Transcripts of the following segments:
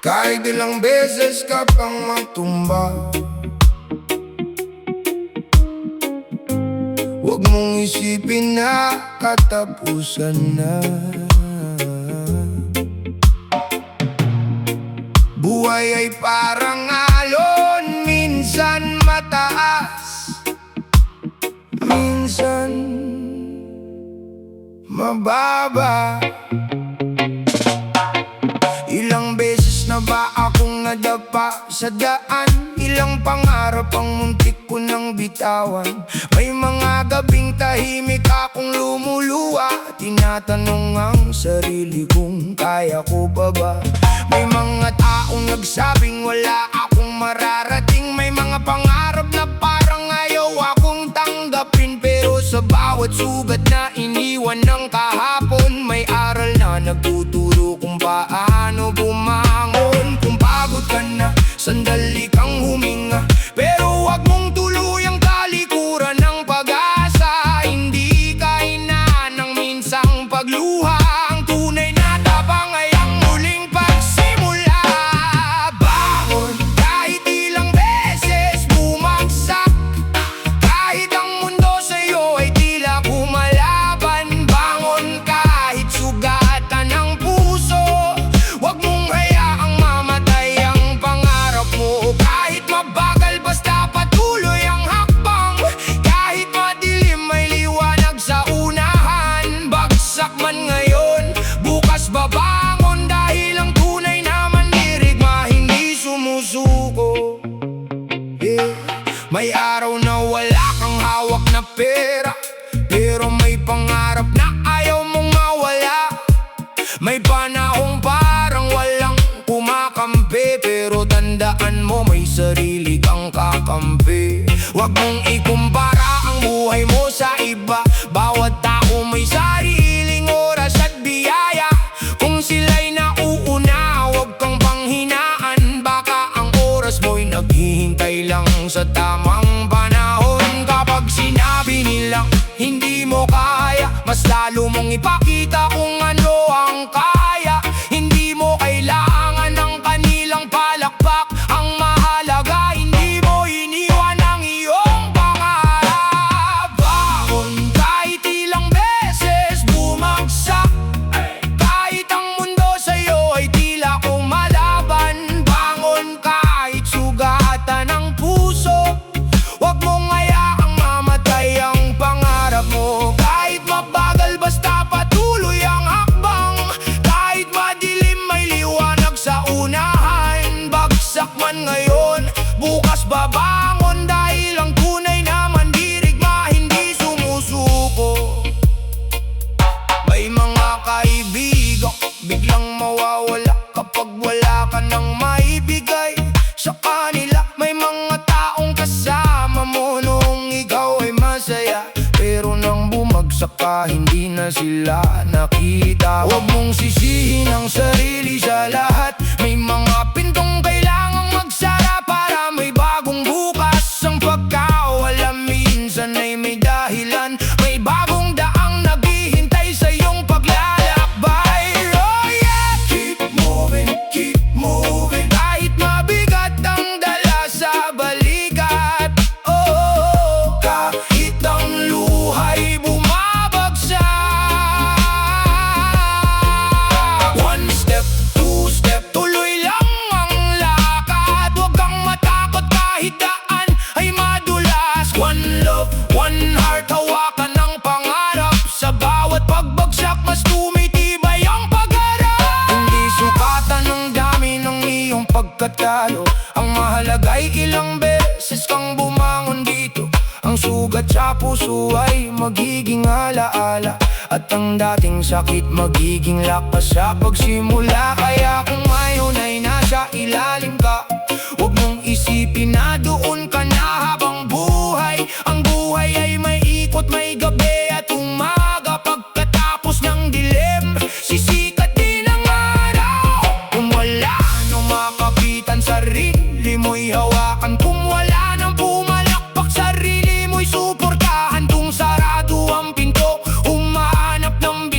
Kahit ilang beses ka pang matumba, huwag mong isipin na katapusan na. Buhay ay parang alon, minsan mataas, minsan mababa. Ilang beses na ba akong nadapa sa daan? Ilang pangarap ang muntik ko nang bitawan. May mga gabing tahimik akong lumuluwa, tinatanong ang sarili kung kaya ko pa ba. May mga taong nagsabing wala akong mararating. May mga pangarap na parang ayaw akong tanggapin. Pero sa bawat sugat na iniwan ng kahapon, may aral na nagtuturo kung paano bumangon. Kung pagod ka na, sandali kang huminga, pero wag mong tuluyang talikuran ng pag-asa. Hindi ka hinaan ng minsang pagluha. Ang tunay na tabang ay ang muling pagsimula. Bangon kahit ilang beses bumagsak, kahit ang mundo sa'yo ay tila kumalaban. Bangon kahit sugatan ng puso, wag mong hayaang mamatay ang pangarap mo. Kahit mabagal basta patuloy ang hakbang, kahit madilim may liwanag sa unahan. Bagsak man ngayon, bukas babangon, dahil ang tunay na mandirigma hindi sumusuko. May araw na wala kang hawak na pera, pero may pangarap na ayaw mong mawala. May panahong parang walang kumakampi, pero tandaan mo may sarili kang kakampi. Huwag mong ikumpara ang buhay mo sa iba. Bawat tao may sariling oras at biyaya. Kung sila'y nauuna, huwag kang panghinaan. Baka ang oras mo'y naghihintay lang sa tamang panahon. Kapag sinabi nilang hindi mo kaya, mas lalo mong ipakita kung ano ang kaya. Hindi mo kailangan ng kanilang palakpak. Ang mahalaga, hindi mo iniwan ang iyong pangarap. Bangon kahit ilang beses bumagsak, kahit ang mundo sa'yo ay tila kumalaban. Bangon kahit sugatan ng puso, wag mong hayaang mamatay ang pangarap mo. Kahit mabagal basta patuloy ang hakbang, kahit madilim may liwanag sa unahan. Bagsak man ngayon, bukas babangon, dahil ang tunay na mandirigma hindi sumusuko. May mga kaibigan biglang mawawala kapag wala ka nang maibigay sa kanila. May mga taong kasama mo noong ikaw ay masaya, pero nang bumagsak ka, hindi na sila nakita. Huwag mong sisihin ang sarili sa lahat. May mga pintong kailangang magsara para may bagong bukas. Ang pagkawala minsan ay may dahilan. May bagong daang naghihintay sa iyong paglalakbay. Oh yeah! Keep moving, kahit mabigat ang dala sa balikat. Oh, kahit ang luhay bumabagsak. One step, two step, tuloy lang ang lakad. Huwag kang matakot kahit daan ay madulas. One love, one heart, hawakan ng pangarap. Sa bawat pagbagsak, mas tumitibay ang pag-arap. Hindi sukatan ng dami ng iyong pagkatalo. Ang mahalaga ay ilang beses kang bumangon dito. Ang sugat sa puso ay magiging alaala, at ang dating sakit magiging lakas sa pagsimula. Kaya kung ngayon ay nasa ilalim ka, huwag mong isipin na doon ka na habang buhay. Ang buhay ay may ikot, may gabi at umaga. Pagkatapos ng dilim, sisikat din ang araw. Kung wala nang makapitan, sarili mo'y hawakan. Kung wala nang pumalakpak, sarili mo'y suportahan. Kung sarado ang pinto, umahanap ng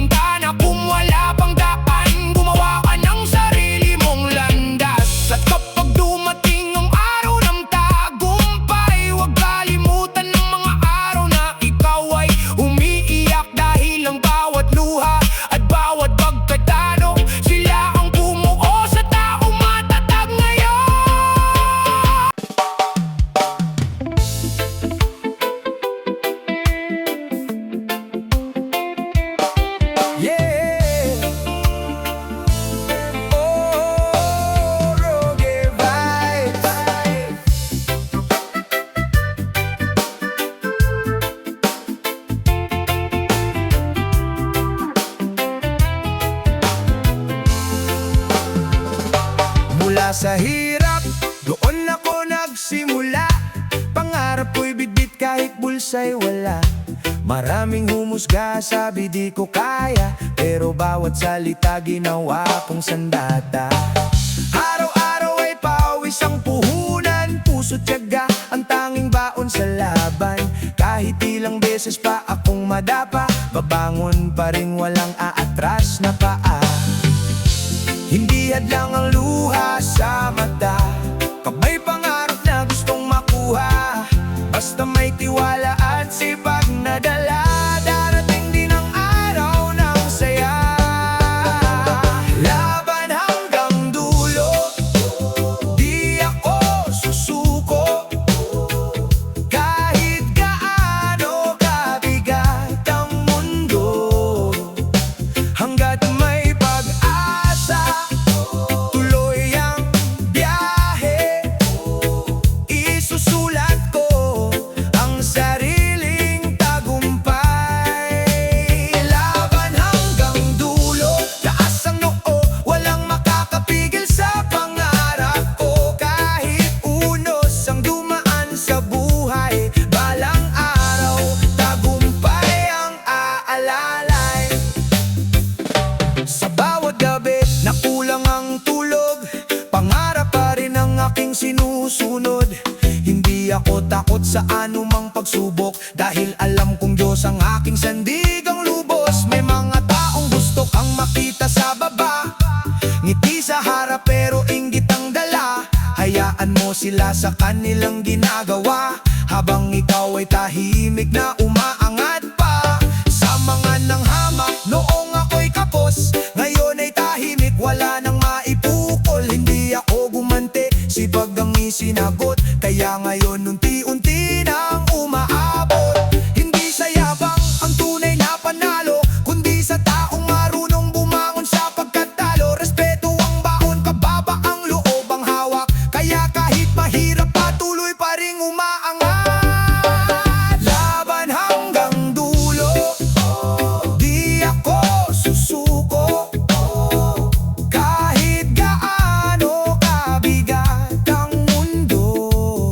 Mula sa hirap, doon ako nagsimula. Pangarap ko'y bitbit kahit bulsa'y wala. Maraming humusga, sabi di ko kaya, pero bawat salita ginawa kong sandata. Araw-araw ay pawis ang puhunan, puso't tiyaga ang tanging baon sa laban. Kahit ilang beses pa akong madapa, babangon pa rin walang aatras na paa. Hindi hadlang ang luha sa mata, pag may pangarap na gustong makuha. Basta may tiwala at sipag na dala, darating din ang araw ng saya. Laban hanggang dulo, di ako susuko. Kahit gaano kabigat ang mundo, hanggat may pag-asa, tuloy ang biyahe. Isusulat ko ang sariling tagumpay. Laban hanggang dulo, taas ang noo, walang makakapigil sa pangarap ko. Kahit unos ang dumaan sa buhay, balang araw, tagumpay ang aalalay. Sa bawat gabi na kulang ang tulog, pangarap pa rin ang aking sinusunod. Hindi ako takot sa anumang pagsubok, dahil alam kong Diyos ang aking sandigang lubos. May mga taong gusto kang makita sa baba, ngiti sa harap pero inggit ang dala. Hayaan mo sila sa kanilang ginagawa, habang ikaw ay tahimik na umaangat pa. Sa mga nanghamak noong ako'y kapos, ngayon ay tahimik, wala nang maipukol. Hindi ako gumante, sipag ang isinagot, kaya ngayon unti-unti nang umaabot. Hindi sa yabang ang tunay na panalo, kundi sa taong marunong bumangon sa pagkatalo. Respeto ang baon, kababa ang loob ang hawak, kaya kahit mahirap patuloy pa ring umaangat. Laban hanggang dulo, di ako susuko. Kahit gaano kabigat ang mundo,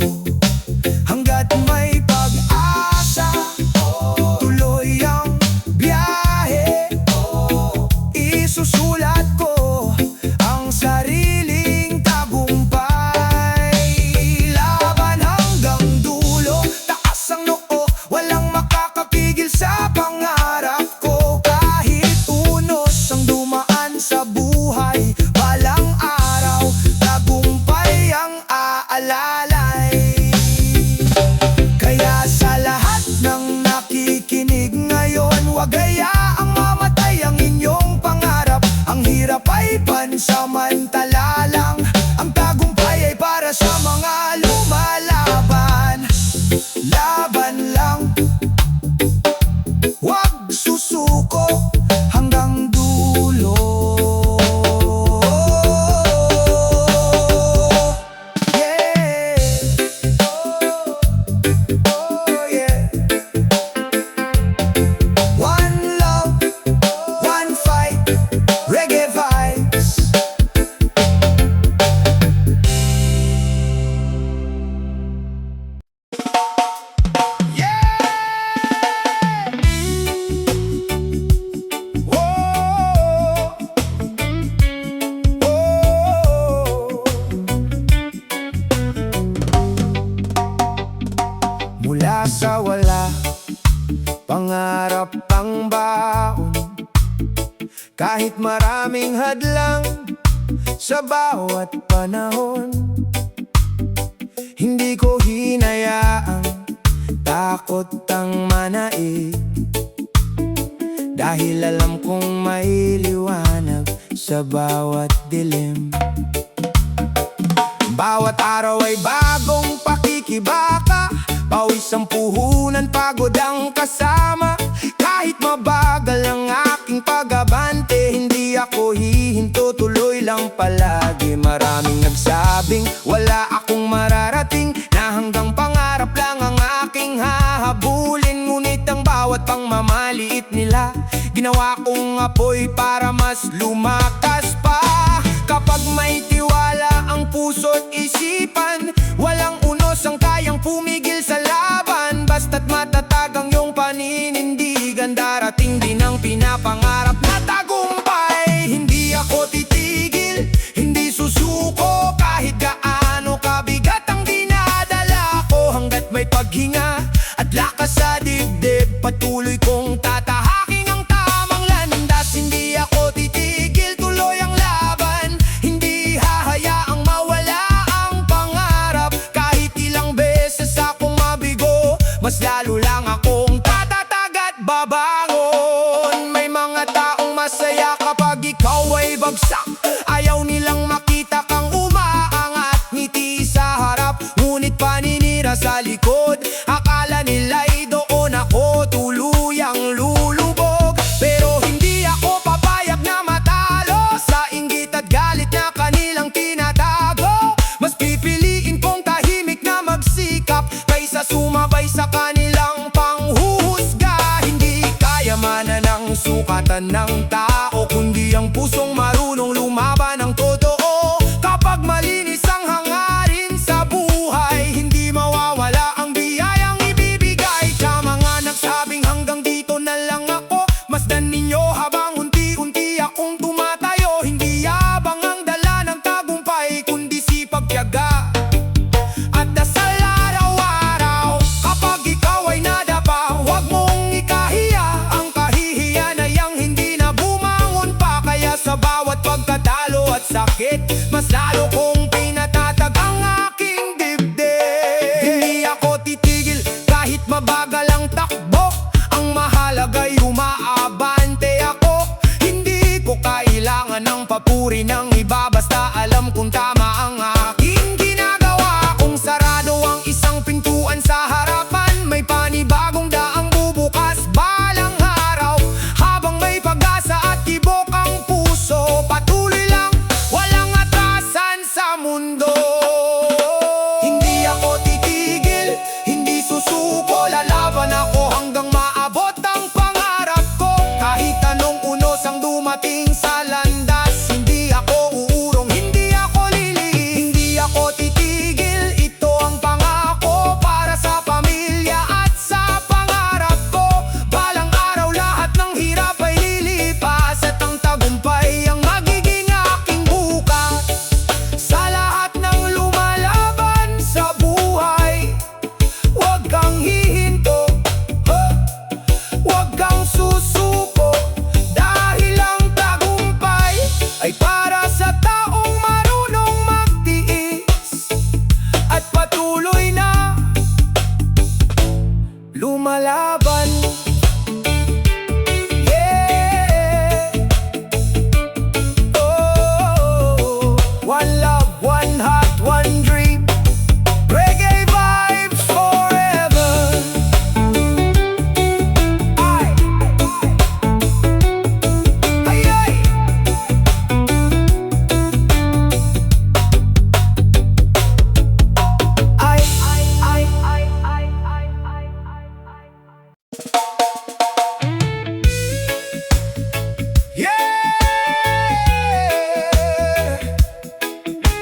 hanggat may pag-asa, tuloy ang biyahe. Isusulat ko ang sariling tagumpay. Laban hanggang dulo, taas ang noo, walang makakapigil sa pangarap ko. Kahit unos ang dumaan sa buhay, balang araw, tagumpay ang aalalay. Kaya sa lahat ng nakikinig ngayon, wag hayaang mamatay ang inyong pangarap. Ang hirap ay pansamantala lang, ang tagumpay ay para sa mga lumalaban. Laban lang, wag susuko hanggang dulo. Yeah. Oh, yeah. One love, one fight, reggae vibes. Mula sa wala, pangarap ang baon. Kahit maraming hadlang sa bawat panahon, hindi ko hinayaang takot ang manaig, dahil alam kong may liwanag sa bawat dilim. Bawat araw ay bagong pakikibaka, pawis ang puhunan, pagod ang kasama. Kahit mabagal ang aking pag-abante, hindi ako hihinto, tuloy lang palagi. Maraming nagsabing wala akong mararating, na hanggang pangarap lang ang aking hahabulin. Ngunit ang bawat pangmamaliit nila, ginawa kong apoy para mas lumakas pa. Kapag may tiwala ang puso't isipan, walang unos ang kayang pumigil sa laban. Basta't matatag ang iyong paninindigan, darating din ang pinapangarap na tagumpay. Hindi ako titigil, hindi susuko, kahit gaano kabigat ang dinadala ko. Hanggat may paghinga at lakas sa dibdib, patuloy kong tatahaking ang tamang landas. Hindi ako titigil, tuloy ang laban. Hindi hahayaang mawala ang pangarap. Kahit ilang beses akong mabigo, mas lalo lang akong tatatag at babangon. May mga taong masaya kapag ikaw ay bagsak. Ayaw nilang makita kang umaangat. Ngiti sa harap, ngunit paninira sa likod. Akala nila'y doon ako tuluyang lulubog. Pero hindi ako papayag na matalo sa inggit at galit na kanilang tinatago. Mas pipiliin kong tahimik na magsikap kaysa sumabay sa kanilang panghuhusga. Hindi kayamanan ng sukatan ng tao, kundi ang pusong marunong lumaban ng totoo. Kapag malinis ang hangarin sa buhay, hindi mawawala ang biyayang ibibigay. Sa mga nagsabing hanggang dito na lang ako, masdan ninyo habang unti-unti akong tumatayo. Hindi yabang ang dala ng tagumpay, kundi sipag, tiyaga at dasal araw-araw. Kapag ikaw ay nadapa, huwag mong ikahiya ang kahihiyan ay ang hindi na bumangon pa. Kaya sa bawat pagkatalo at sakit, mas lalo kong pinatatag ang aking dibdib. Hindi ako titigil kahit mabagal ang takbo, ang mahalaga'y umaabante ako. Hindi ko kailangan ng papuri ng iba, basta alam kung tama ang aking ginagawa. Kung sarado ang isang pintuan sa harapan, may panibagong daang bubukas balang araw. Habang may pag-asa at tibok ang puso, patuloy lang, walang atrasan sa mundo. Hindi ako titigil, hindi susuko, lalaban ako hanggang maabot ang pangarap ko. Kahit anong unos ang dumating sa landas, hindi ako uurong, hindi ako lilihis. Hindi ako titigil, ito ang pangako para sa pamilya at sa pangarap ko. Balang araw lahat ng hirap ay lilipas at ang tagumpay ang magiging aking bukas. Sa lahat ng lumalaban sa buhay, huwag kang hihinto, huwag kang susuko, dahil ang tagumpay ay para sa taong marunong magtiis at patuloy na lumalaban. Yeah. Oh, one love, one heart, one dream. Reggae vibes forever. Ay, ay, ay. Ay, ay, ay, ay, ay, ay, ay, ay. Yeah.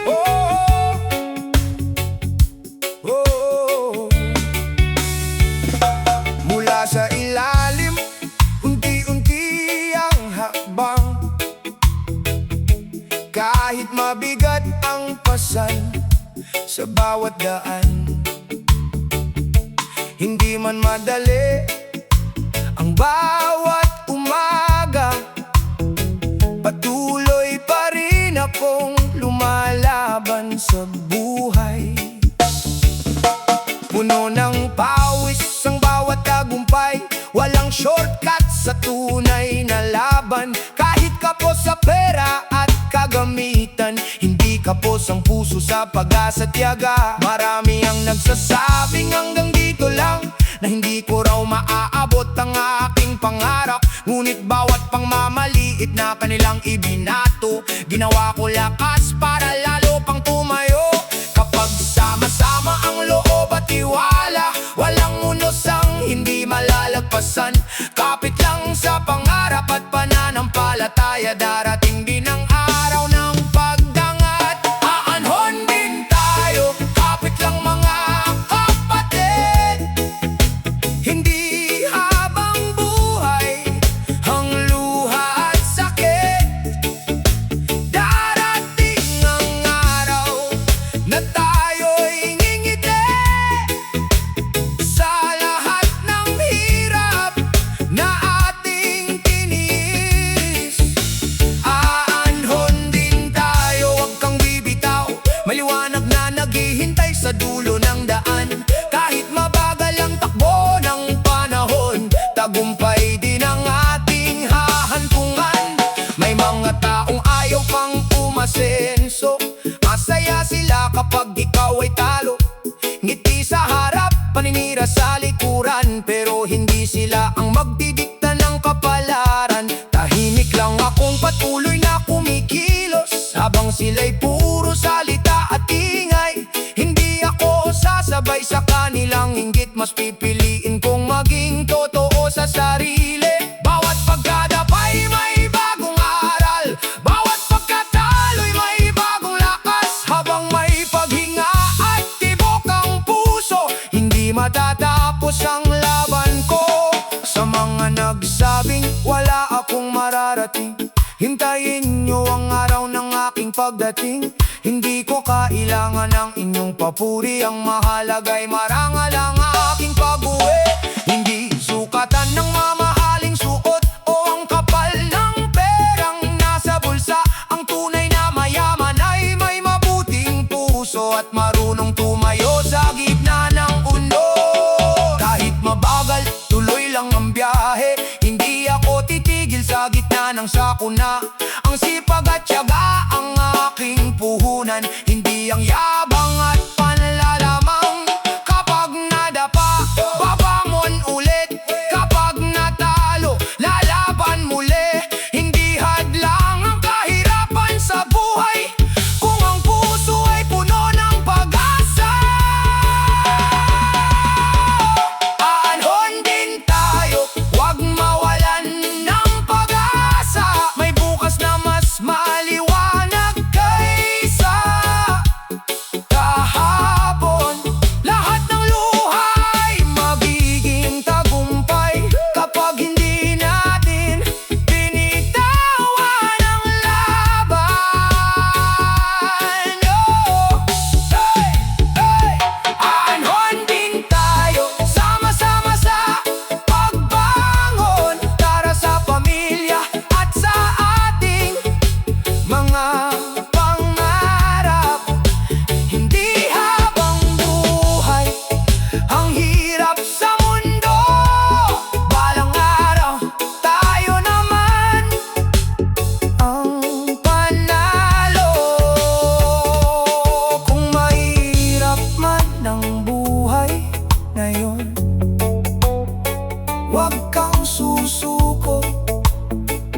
Oh, oh. Mula sa ilalim, unti-unti ang hakbang. Kahit mabigat ang pasan sa bawat daan, hindi man madali ang bawat umaga, patuloy pa rin akong lumalaban sa buhay. Puno ng pawis ang bawat tagumpay, walang shortcut sa tunay na laban. Kahit kapos sa pera at kagamitan, hindi kapos ang puso sa pag-asa at tiyaga. Marami ang nagsasabing hanggang dito lang, na hindi ko raw maaabot ang aking pangarap. Ngunit bawat pangmamaliit na kanilang ibinato, ginawa ko lakas para lalo pang tumayo. Kapag sama-sama ang loob at tiwala, walang unos ang hindi malalagpasan. Kapit lang sa pangarap at pananampalataya, darating din ang araw ng pag away talo. Ngiti sa harap, paninira sa likuran, pero hindi sila ang magdidikta ng kapalaran. Tahimik lang akong patuloy na kumikilos, habang sila'y puro salita at ingay. Hindi ako sasabay sa kanilang inggit, mas pipiliin kong maging totoo sa sarili. Bawat pagkadapay may bagong aral, bawat pagkatalo'y may bagong lakas. Habang may paghinga at tibok ang puso, hindi matatapos ang laban ko. Sa mga nagsabing wala akong mararating, hintayin nyo ang araw ng aking pagdating. Hindi ko kailangan ng inyong papuri, ang mahalaga'y marangal ang aking pag-uwi. Hindi sukatan ng mamahaling suot o ang kapal ng perang nasa bulsa. Ang tunay na mayaman ay may mabuting puso at marunong tumayo sa gitna ng uno. Kahit mabagal, tuloy lang ang biyahe, hindi ako titigil sa gitna ng sakuna. Ang sipag at tiyaga ang aking puhunan, hindi ang yabang at panlalamang. Kapag nadapa, babangon ulit. Kapag natalo, lalaban muli. Hindi hadlang ang kahirapan sa buhay, kung ang puso ay puno ng pag-asa. Aanhon din tayo, huwag mawalan ng pag-asa. May bukas na mas maliwanag kaysa kahapon. Lahat ng luhay magiging tagumpay kapag hindi natin binitawan ang laban. Oh, hey, hey. Aanhon din tayo, sama-sama sa pagbangon, para sa pamilya at sa ating mga pangarap. Hindi habang buhay ang hirap sa mundo, balang araw tayo naman ang panalo. Kung mahirap man ang buhay ngayon, huwag kang susuko,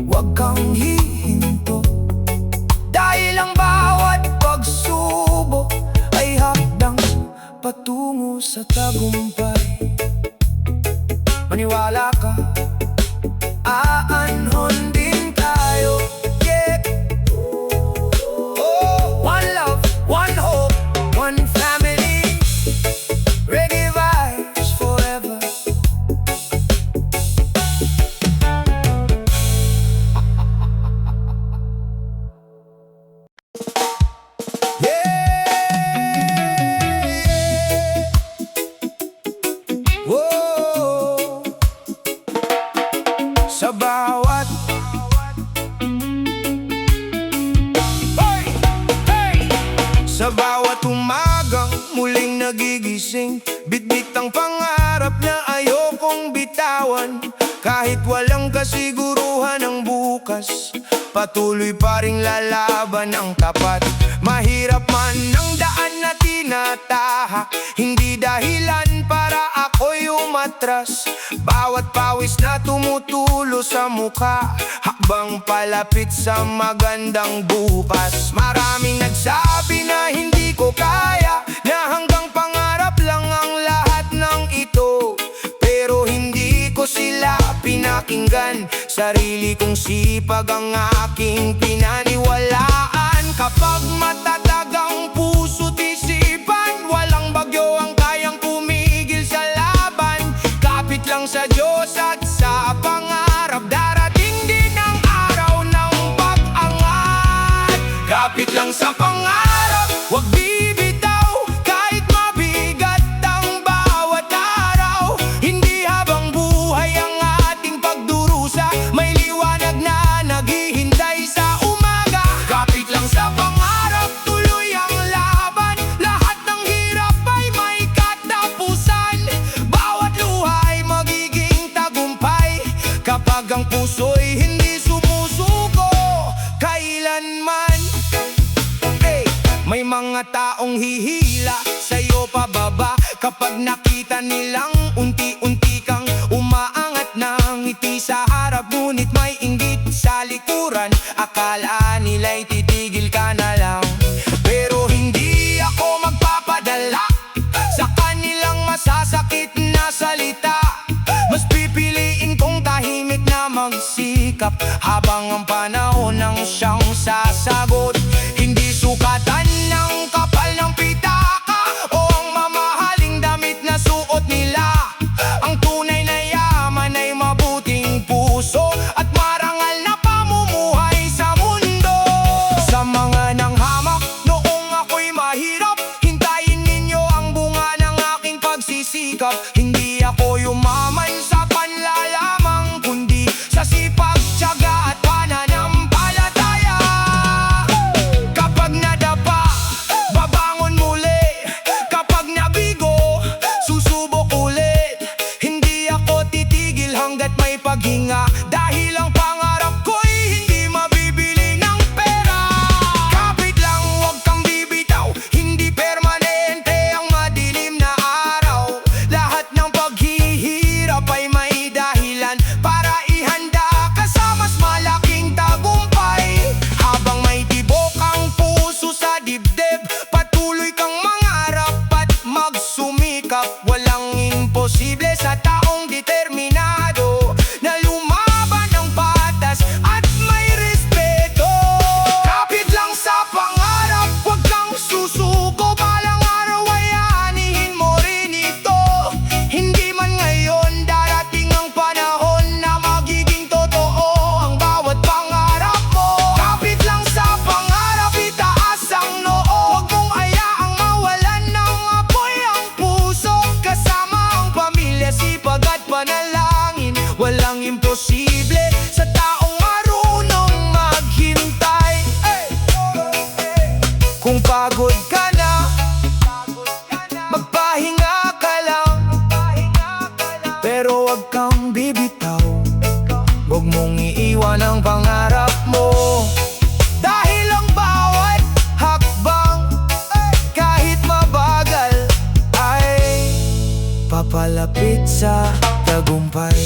huwag kang hihinto, dahil ang bawat pagsubok ay hakdang patungo sa tagumpay. Maniwala ka, aanhon din tayo. Yeah. Oh, one love, one hope, one family. Reggae vibes forever. Yeah. Whoa. Sa bawat hey, hey. Sa bawat umagang muling nagigising, bitbit ang pangarap na ayokong bitawan. Kahit walang kasiguruhan ng bukas, patuloy pa ring lalaban ang tapat. Mahirap man ang daan na tinatahak, hindi dahilan para ako'y umatras. Bawat pawis na tumutulo sa mukha, hakbang palapit sa magandang bukas. Maraming nagsabi na hindi ko kaya, na hanggang pangarap lang ang lahat ng ito. Pero hindi ko sila pinakinggan, sarili kong sipag ang aking pinaniwalaan. Kapag matatag ang puso't isipan, walang bagyo ang kayang pumigil sa laban. Kapit lang sa Diyos at sa pangarap, darating din ang araw ng pag-angat. Kapit lang sa pangarap, huwag bibitaw, kahit mabigat ang bawat araw. Hindi habang buhay ang ating pagdurusa, may liwanag na naghihintay sa umaga. Kapit lang sa pangarap, tuloy ang laban. Lahat ng hirap ay may katapusan. Bawat luhay magiging tagumpay kapag ang puso'y hindi sumusuko kailanman. Hey, May mga taong hihila sa'yo pababa kapag nakita nilang unti-unti kang umaangat ng ngiti sa harap, ngunit may inggit sa likuran. Akala nila'y titigil ka na lang, pero hindi ako magpapadala sa kanilang masasakit na salita. Mas pipiliin kong tahimik na magsikap habang ang panahon ang siyang sasagot. Hindi sukatan ng kapal ng pitaka o ang mamahaling damit na suot nila. Ang tunay na yaman ay mabuting puso at marangal na pamumuhay sa mundo. Sa mga nanghamak noong ako'y mahirap, hintayin ninyo ang bunga ng aking pagsisikap. Hindi ako yumaman sa panlalamang, kundi sa sipag, tiyaga at pananampalataya. Kapag nadapa, babangon muli. Kapag nabigo, susubok ulit. Hindi ako titigil hanggat may paghinga, dahil ang pangarap ko'y hindi mabibili ng pera. Kapit lang, huwag kang bibitaw, hindi permanente ang madilim na araw. Lahat ng paghihirap ay may dahilan para ihanda ka sa mas malaking tagumpay. Habang may tibok ang puso sa dibdib, patuloy kang mangarap at magsumikap. Walang imposible sa taong determinado na lumaban ng batas at may respeto. Kapit lang sa pangarap, huwag kang susuko. Balang araw ay aanihin mo rin ito. Hindi man ngayon, darating ang panahon na magiging totoo ang bawat pangarap mo. Kapit lang sa pangarap, itaas ang noo. Huwag mong ayaang mawalan ng apoy ang puso. Kasama ang pamilya, sipag at panalangin. Walang imposible sa taong marunong maghintay. Kung pagod ka na, magpahinga ka lang, pero huwag kang bibitaw. Huwag mong iiwan ang pangarap mo, dahil ang bawat hakbang, kahit mabagal, ay papalapit sa tagumpay.